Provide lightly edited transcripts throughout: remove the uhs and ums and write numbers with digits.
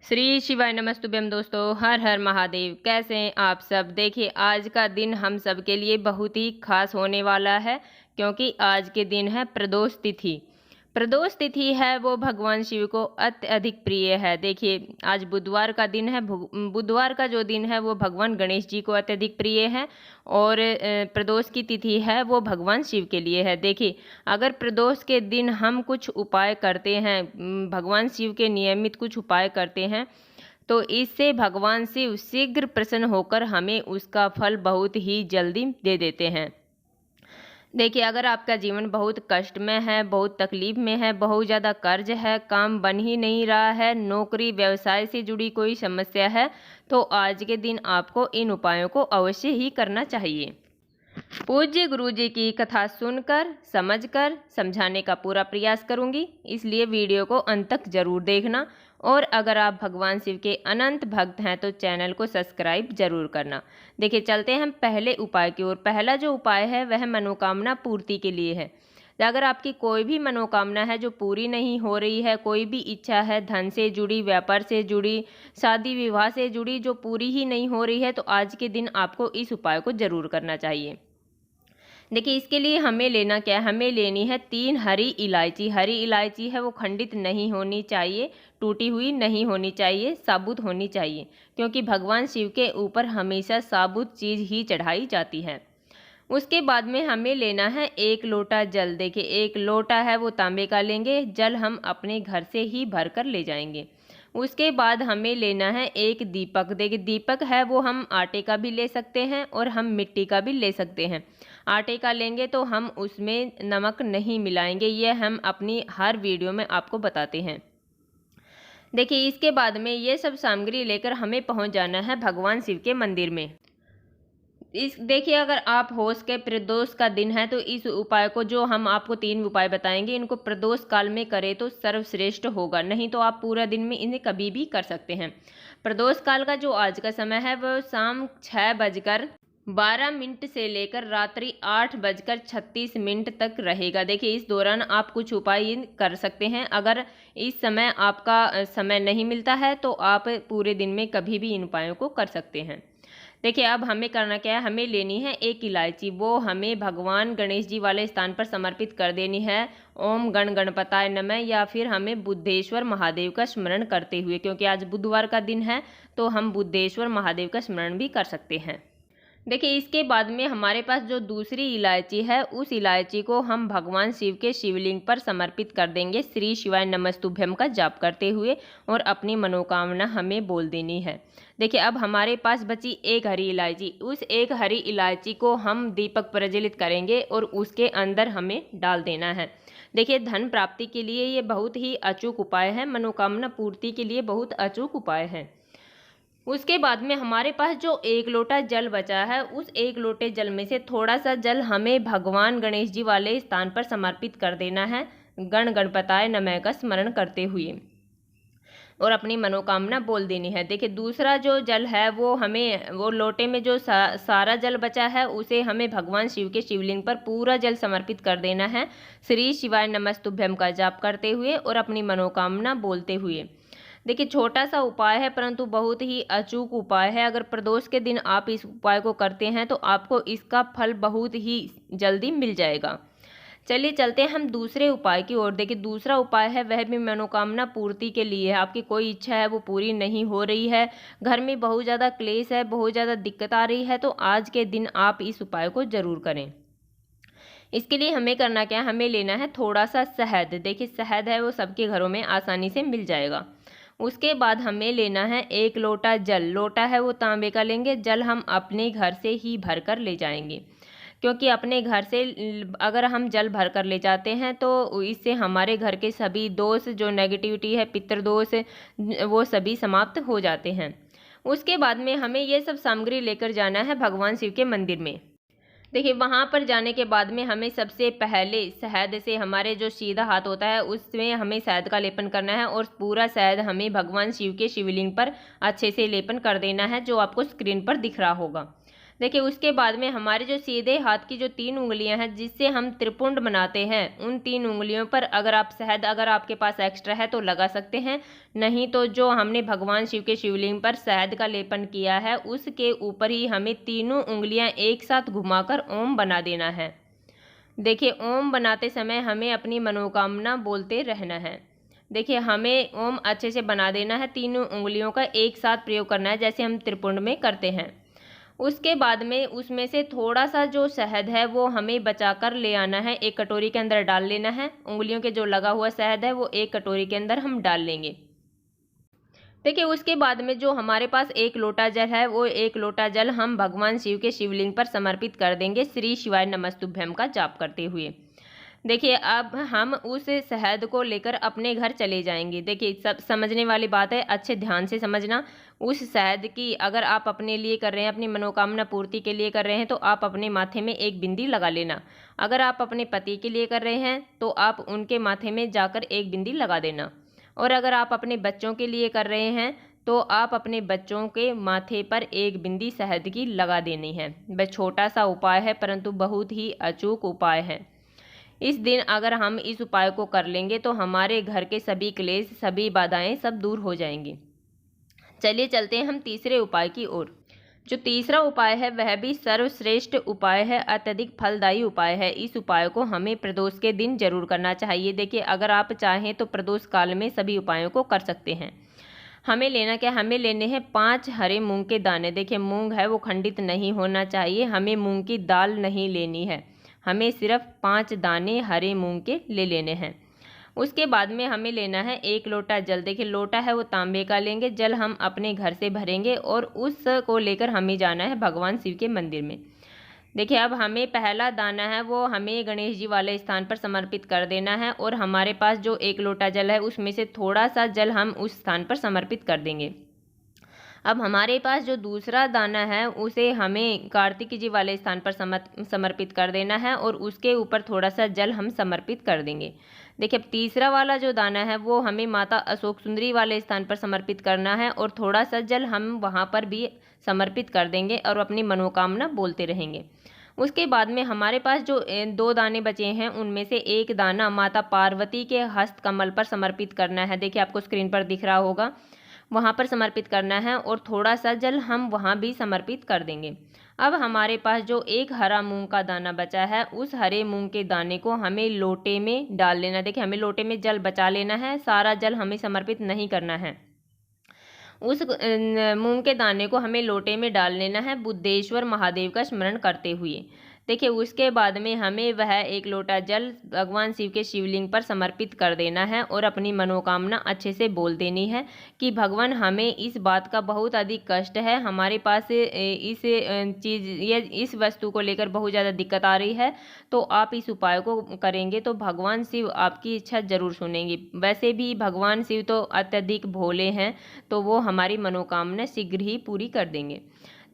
श्री शिवाय नमस्तुभ्यम दोस्तों, हर हर महादेव। कैसे हैं आप सब। देखिए, आज का दिन हम सब के लिए बहुत ही खास होने वाला है, क्योंकि आज के दिन है प्रदोष तिथि। प्रदोष तिथि है वो भगवान शिव को अत्यधिक प्रिय है। देखिए, आज बुधवार का दिन है। बुधवार का जो दिन है वो भगवान गणेश जी को अत्यधिक प्रिय है, और प्रदोष की तिथि है वो भगवान शिव के लिए है। देखिए, अगर प्रदोष के दिन हम कुछ उपाय करते हैं, भगवान शिव के नियमित कुछ उपाय करते हैं, तो इससे भगवान शिव शीघ्र प्रसन्न होकर हमें उसका फल बहुत ही जल्दी दे देते हैं। देखिए, अगर आपका जीवन बहुत कष्ट में है, बहुत तकलीफ में है, बहुत ज़्यादा कर्ज है, काम बन ही नहीं रहा है, नौकरी व्यवसाय से जुड़ी कोई समस्या है, तो आज के दिन आपको इन उपायों को अवश्य ही करना चाहिए। पूज्य गुरु जी की कथा सुनकर, समझकर, समझाने का पूरा प्रयास करूंगी, इसलिए वीडियो को अंत तक जरूर देखना। और अगर आप भगवान शिव के अनंत भक्त हैं तो चैनल को सब्सक्राइब जरूर करना। देखिए, चलते हैं हम पहले उपाय की ओर। पहला जो उपाय है वह मनोकामना पूर्ति के लिए है। अगर आपकी कोई भी मनोकामना है जो पूरी नहीं हो रही है, कोई भी इच्छा है धन से जुड़ी, व्यापार से जुड़ी, शादी विवाह से जुड़ी, जो पूरी ही नहीं हो रही है, तो आज के दिन आपको इस उपाय को जरूर करना चाहिए। देखिए, इसके लिए हमें लेना क्या है, हमें लेनी है 3 हरी इलायची। हरी इलायची है वो खंडित नहीं होनी चाहिए, टूटी हुई नहीं होनी चाहिए, साबुत होनी चाहिए, क्योंकि भगवान शिव के ऊपर हमेशा साबुत चीज़ ही चढ़ाई जाती है। उसके बाद में हमें लेना है 1 लोटा जल। देखिए, 1 लोटा है वो तांबे का लेंगे, जल हम अपने घर से ही भर कर ले जाएंगे। उसके बाद हमें लेना है 1 दीपक। देखिए, दीपक है वो हम आटे का भी ले सकते हैं और हम मिट्टी का भी ले सकते हैं। आटे का लेंगे तो हम उसमें नमक नहीं मिलाएंगे, ये हम अपनी हर वीडियो में आपको बताते हैं। देखिए, इसके बाद में ये सब सामग्री लेकर हमें पहुंच जाना है भगवान शिव के मंदिर में। देखिए, अगर आप हो सके, प्रदोष का दिन है, तो इस उपाय को, जो हम आपको 3 उपाय बताएंगे, इनको प्रदोष काल में करें तो सर्वश्रेष्ठ होगा। नहीं तो आप पूरा दिन में इन्हें कभी भी कर सकते हैं। प्रदोष काल का जो आज का समय है वह शाम 6:12 से लेकर रात्रि 8:36 तक रहेगा। देखिए, इस दौरान आप कुछ उपाय कर सकते हैं। अगर इस समय आपका समय नहीं मिलता है तो आप पूरे दिन में कभी भी इन उपायों को कर सकते हैं। देखिए, अब हमें करना क्या है, हमें लेनी है 1 इलायची। वो हमें भगवान गणेश जी वाले स्थान पर समर्पित कर देनी है, ओम गण गणपताय नमः, या फिर हमें बुद्धेश्वर महादेव का स्मरण करते हुए, क्योंकि आज बुधवार का दिन है तो हम बुद्धेश्वर महादेव का स्मरण भी कर सकते हैं। देखिए, इसके बाद में हमारे पास जो दूसरी इलायची है, उस इलायची को हम भगवान शिव के शिवलिंग पर समर्पित कर देंगे, श्री शिवाय नमस्तुभ्यम का जाप करते हुए, और अपनी मनोकामना हमें बोल देनी है। देखिए, अब हमारे पास बची 1 हरी इलायची। उस 1 हरी इलायची को हम दीपक प्रज्वलित करेंगे और उसके अंदर हमें डाल देना है। देखिए, धन प्राप्ति के लिए ये बहुत ही अचूक उपाय है, मनोकामना पूर्ति के लिए बहुत अचूक उपाय है। उसके बाद में हमारे पास जो 1 लोटा जल बचा है, उस 1 लोटे जल में से थोड़ा सा जल हमें भगवान गणेश जी वाले स्थान पर समर्पित कर देना है, गण गणपताय नमः का स्मरण करते हुए, और अपनी मनोकामना बोल देनी है। देखिए, दूसरा जो जल है वो लोटे में जो सारा जल बचा है, उसे हमें भगवान शिव के शिवलिंग पर पूरा जल समर्पित कर देना है, श्री शिवाय नमस्तुभ्यम का जाप करते हुए और अपनी मनोकामना बोलते हुए। देखिए, छोटा सा उपाय है परंतु बहुत ही अचूक उपाय है। अगर प्रदोष के दिन आप इस उपाय को करते हैं तो आपको इसका फल बहुत ही जल्दी मिल जाएगा। चलिए, चलते हैं हम दूसरे उपाय की ओर। देखिए, दूसरा उपाय है वह भी मनोकामना पूर्ति के लिए है। आपकी कोई इच्छा है वो पूरी नहीं हो रही है, घर में बहुत ज़्यादा क्लेश है, बहुत ज़्यादा दिक्कत आ रही है, तो आज के दिन आप इस उपाय को जरूर करें। इसके लिए हमें करना क्या है, हमें लेना है थोड़ा सा शहद। देखिए, शहद है वो सबके घरों में आसानी से मिल जाएगा। उसके बाद हमें लेना है 1 लोटा जल। लोटा है वो तांबे का लेंगे, जल हम अपने घर से ही भर कर ले जाएंगे, क्योंकि अपने घर से अगर हम जल भर कर ले जाते हैं तो इससे हमारे घर के सभी दोष, जो नेगेटिविटी है, पितृदोष, वो सभी समाप्त हो जाते हैं। उसके बाद में हमें ये सब सामग्री लेकर जाना है भगवान शिव के मंदिर में। देखिए, वहाँ पर जाने के बाद में हमें सबसे पहले शहद से, हमारे जो सीधा हाथ होता है उसमें हमें शहद का लेपन करना है, और पूरा शहद हमें भगवान शिव के शिवलिंग पर अच्छे से लेपन कर देना है, जो आपको स्क्रीन पर दिख रहा होगा। देखिए उसके बाद में हमारे जो सीधे हाथ की जो 3 उंगलियां हैं जिससे हम त्रिपुंड बनाते हैं, उन 3 उंगलियों पर अगर आप शहद अगर आपके पास एक्स्ट्रा है तो लगा सकते हैं, नहीं तो जो हमने भगवान शिव के शिवलिंग पर शहद का लेपन किया है उसके ऊपर ही हमें तीनों उंगलियां एक साथ घुमाकर ओम बना देना है। देखिए ओम बनाते समय हमें अपनी मनोकामना बोलते रहना है। देखिए हमें ओम अच्छे से बना देना है, तीनों उंगलियों का एक साथ प्रयोग करना है जैसे हम त्रिपुंड में करते हैं। उसके बाद में उसमें से थोड़ा सा जो शहद है वो हमें बचा कर ले आना है, एक कटोरी के अंदर डाल लेना है। उंगलियों के जो लगा हुआ शहद है वो एक कटोरी के अंदर हम डाल लेंगे। देखिए उसके बाद में जो हमारे पास 1 लोटा जल है वो 1 लोटा जल हम भगवान शिव के शिवलिंग पर समर्पित कर देंगे, श्री शिवाय नमस्तुभ्यम का जाप करते हुए। देखिए अब हम उस शहद को लेकर अपने घर चले जाएंगे। देखिए सब समझने वाली बात है, अच्छे ध्यान से समझना। उस शहद की अगर आप अपने लिए कर रहे हैं, अपनी मनोकामना पूर्ति के लिए कर रहे हैं तो आप अपने माथे में एक बिंदी लगा लेना। अगर आप अपने पति के लिए कर रहे हैं तो आप उनके माथे में जाकर एक बिंदी लगा देना। और अगर आप अपने बच्चों के लिए कर रहे हैं तो आप अपने बच्चों के माथे पर एक बिंदी शहद की लगा देनी है। वह छोटा सा उपाय है परंतु बहुत ही अचूक उपाय है। इस दिन अगर हम इस उपाय को कर लेंगे तो हमारे घर के सभी क्लेश, सभी बाधाएं सब दूर हो जाएंगी। चलिए चलते हैं हम तीसरे उपाय की ओर। जो तीसरा उपाय है वह भी सर्वश्रेष्ठ उपाय है, अत्यधिक फलदायी उपाय है। इस उपाय को हमें प्रदोष के दिन जरूर करना चाहिए। देखिए अगर आप चाहें तो प्रदोष काल में सभी उपायों को कर सकते हैं। हमें लेना क्या, हमें लेने हैं 5 हरे मूंग के दाने। देखिए मूंग है वो खंडित नहीं होना चाहिए, हमें मूंग की दाल नहीं लेनी है, हमें सिर्फ 5 दाने हरे मूंग के ले लेने हैं। उसके बाद में हमें लेना है 1 लोटा जल। देखिए लोटा है वो तांबे का लेंगे, जल हम अपने घर से भरेंगे और उस को लेकर हमें जाना है भगवान शिव के मंदिर में। देखिए अब हमें पहला दाना है वो हमें गणेश जी वाले स्थान पर समर्पित कर देना है और हमारे पास जो 1 लोटा जल है उसमें से थोड़ा सा जल हम उस स्थान पर समर्पित कर देंगे। अब हमारे पास जो दूसरा दाना है उसे हमें कार्तिक जी वाले स्थान पर समर्पित कर देना है और उसके ऊपर थोड़ा सा जल हम समर्पित कर देंगे। देखिए अब तीसरा वाला जो दाना है वो हमें माता अशोक सुंदरी वाले स्थान पर समर्पित करना है और थोड़ा सा जल हम वहाँ पर भी समर्पित कर देंगे और अपनी मनोकामना बोलते रहेंगे। उसके बाद में हमारे पास जो 2 दाने बचे हैं उनमें से एक दाना माता पार्वती के हस्त कमल पर समर्पित करना है। देखिए आपको स्क्रीन पर दिख रहा होगा, वहाँ पर समर्पित करना है और थोड़ा सा जल हम वहाँ भी समर्पित कर देंगे। अब हमारे पास जो एक हरा मूंग का दाना बचा है उस हरे मूंग के दाने को हमें लोटे में डाल लेना। देखिए हमें लोटे में जल बचा लेना है, सारा जल हमें समर्पित नहीं करना है। उस मूंग के दाने को हमें लोटे में डाल लेना है बुद्धेश्वर महादेव का स्मरण करते हुए। देखिए उसके बाद में हमें वह 1 लोटा जल भगवान शिव के शिवलिंग पर समर्पित कर देना है और अपनी मनोकामना अच्छे से बोल देनी है कि भगवान हमें इस बात का बहुत अधिक कष्ट है, हमारे पास इस वस्तु को लेकर बहुत ज़्यादा दिक्कत आ रही है, तो आप इस उपाय को करेंगे तो भगवान शिव आपकी इच्छा जरूर सुनेंगे। वैसे भी भगवान शिव तो अत्यधिक भोले हैं, तो वो हमारी मनोकामना शीघ्र ही पूरी कर देंगे।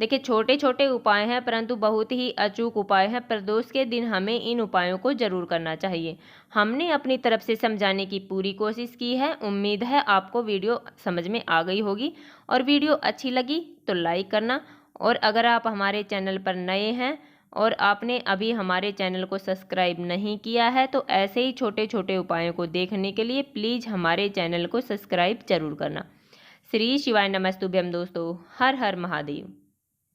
देखिए छोटे छोटे उपाय हैं परंतु बहुत ही अचूक उपाय हैं। प्रदोष के दिन हमें इन उपायों को जरूर करना चाहिए। हमने अपनी तरफ से समझाने की पूरी कोशिश की है। उम्मीद है आपको वीडियो समझ में आ गई होगी और वीडियो अच्छी लगी तो लाइक करना। और अगर आप हमारे चैनल पर नए हैं और आपने अभी हमारे चैनल को सब्सक्राइब नहीं किया है तो ऐसे ही छोटे छोटे उपायों को देखने के लिए प्लीज़ हमारे चैनल को सब्सक्राइब जरूर करना। श्री शिवाय नमस्तुभ्यम दोस्तों, हर हर महादेव।